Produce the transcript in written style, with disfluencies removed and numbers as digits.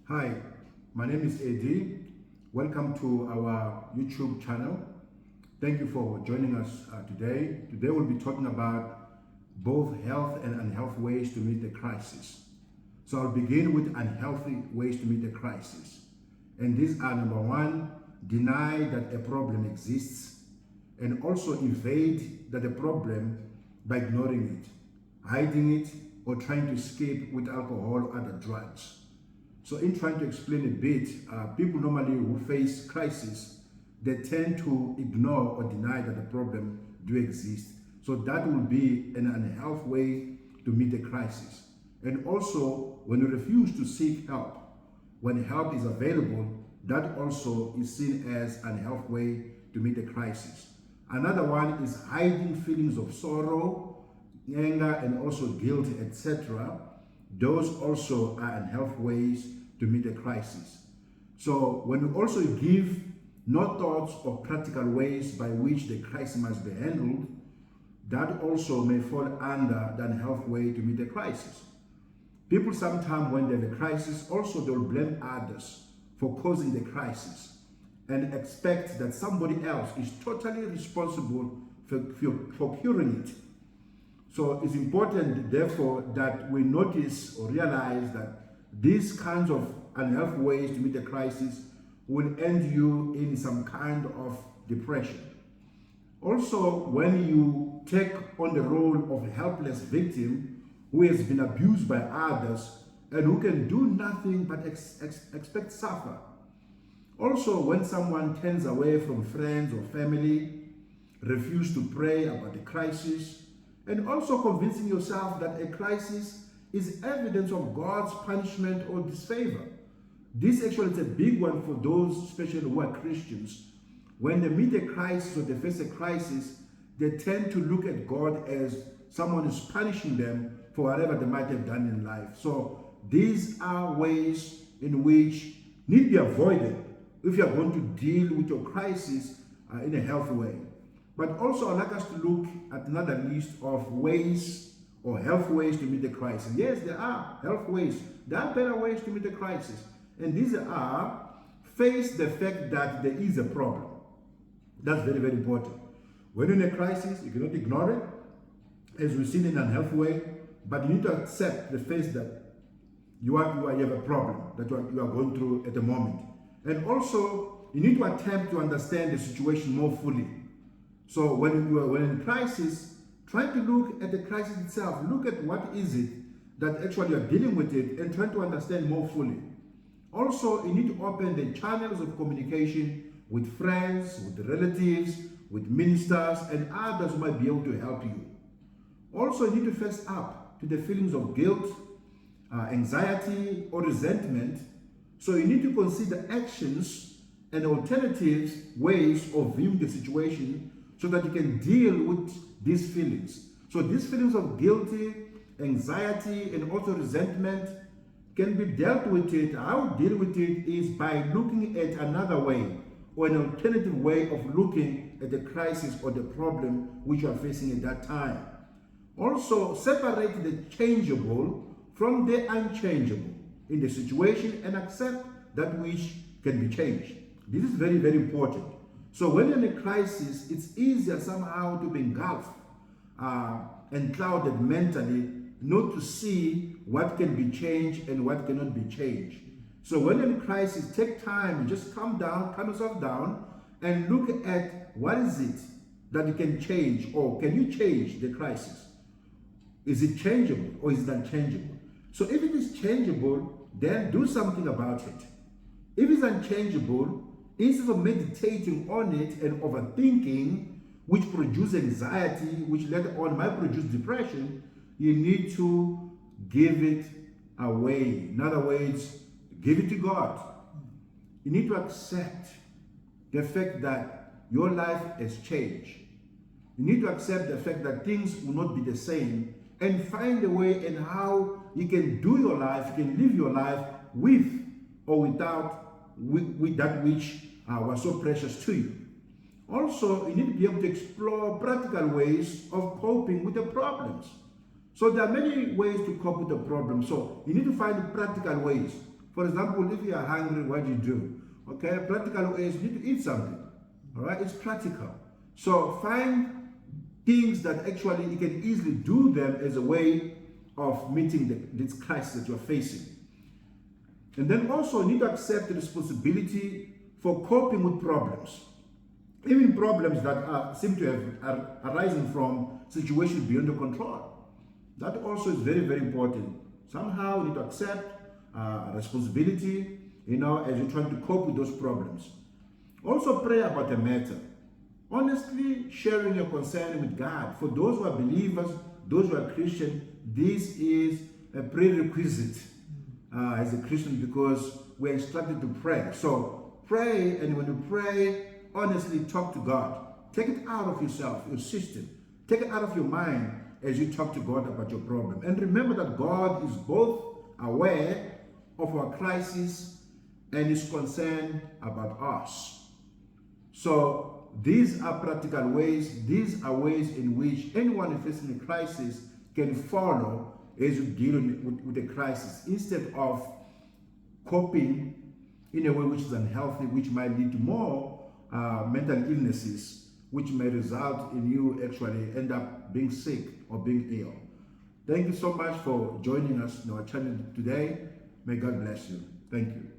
Hi, my name is Eddy. Welcome to our YouTube channel. Thank you for joining us today. Today we'll be talking about both health and unhealthy ways to meet the crisis. So I'll begin with unhealthy ways to meet the crisis. And these are: number one, deny that a problem exists, and also evade that a problem by ignoring it, hiding it, or trying to escape with alcohol or other drugs. So in trying to explain a bit, people normally who face crisis, they tend to ignore or deny that the problem do exist. So that will be an unhealthy way to meet the crisis. And also, when you refuse to seek help, when help is available, that also is seen as an unhealthy way to meet the crisis. Another one is hiding feelings of sorrow, anger, and also guilt, etc. Those also are unhealthy ways to meet a crisis. So when you also give no thoughts or practical ways by which the crisis must be handled, that also may fall under the unhealthy way to meet a crisis. People sometimes, when they have a crisis, also they'll blame others for causing the crisis and expect that somebody else is totally responsible for curing it. So it's important, therefore, that we notice or realize that these kinds of unhealthy ways to meet a crisis will end you in some kind of depression. Also, when you take on the role of a helpless victim who has been abused by others and who can do nothing but expect suffer. Also, when someone turns away from friends or family, refuse to pray about the crisis, and also convincing yourself that a crisis is evidence of God's punishment or disfavor. This actually is a big one for those, especially who are Christians. When they meet a crisis or they face a crisis, they tend to look at God as someone who's punishing them for whatever they might have done in life. So these are ways in which need to be avoided if you are going to deal with your crisis in a healthy way. But also I'd like us to look at another list of ways or health ways to meet the crisis. Yes, there are health ways. There are better ways to meet the crisis. And these are: face the fact that there is a problem. That's very, very important. When you're in a crisis, you cannot ignore it, as we've seen in an unhealthy way, but you need to accept the fact that you have a problem that you are going through at the moment. And also, you need to attempt to understand the situation more fully. So when you are in crisis, try to look at the crisis itself. Look at what is it that actually you're dealing with it and try to understand more fully. Also, you need to open the channels of communication with friends, with relatives, with ministers, and others who might be able to help you. Also, you need to face up to the feelings of guilt, anxiety, or resentment. So you need to consider actions and alternatives ways of viewing the situation so that you can deal with these feelings. So these feelings of guilty, anxiety, and also resentment can be dealt with it. How to deal with it is by looking at another way or an alternative way of looking at the crisis or the problem which you are facing at that time. Also, separate the changeable from the unchangeable in the situation and accept that which can be changed. This is very, very important. So when you're in a crisis, it's easier somehow to be engulfed and clouded mentally, not to see what can be changed and what cannot be changed. So when you're in a crisis, take time, just calm down, calm yourself down, and look at what is it that you can change, or can you change the crisis? Is it changeable or is it unchangeable? So if it is changeable, then do something about it. If it's unchangeable, instead of meditating on it and overthinking, which produce anxiety, which later on might produce depression, you need to give it away. In other words, give it to God. You need to accept the fact that your life has changed. You need to accept the fact that things will not be the same and find a way in how you can do your life, you can live your life with or without with that which was so precious to you. Also, you need to be able to explore practical ways of coping with the problems. So there are many ways to cope with the problem. So you need to find practical ways. For example, if you are hungry, what do? Okay, practical ways, you need to eat something. All right, it's practical. So find things that actually you can easily do them as a way of meeting this crisis that you're facing. And then also you need to accept the responsibility for coping with problems. Even problems that seem to are arising from situations beyond your control. That also is very, very important. Somehow you need to accept responsibility, as you're trying to cope with those problems. Also pray about the matter. Honestly sharing your concern with God. For those who are believers, those who are Christian, this is a prerequisite as a Christian, because we're instructed to pray. So pray, and when you pray, honestly talk to God. Take it out of yourself, your system. Take it out of your mind as you talk to God about your problem. And remember that God is both aware of our crisis and is concerned about us. So these are practical ways. These are ways in which anyone facing a crisis can follow as you deal with the crisis, instead of coping in a way which is unhealthy, which might lead to more mental illnesses, which may result in you actually end up being sick or being ill. Thank you so much for joining us in our channel today. May God bless you. Thank you.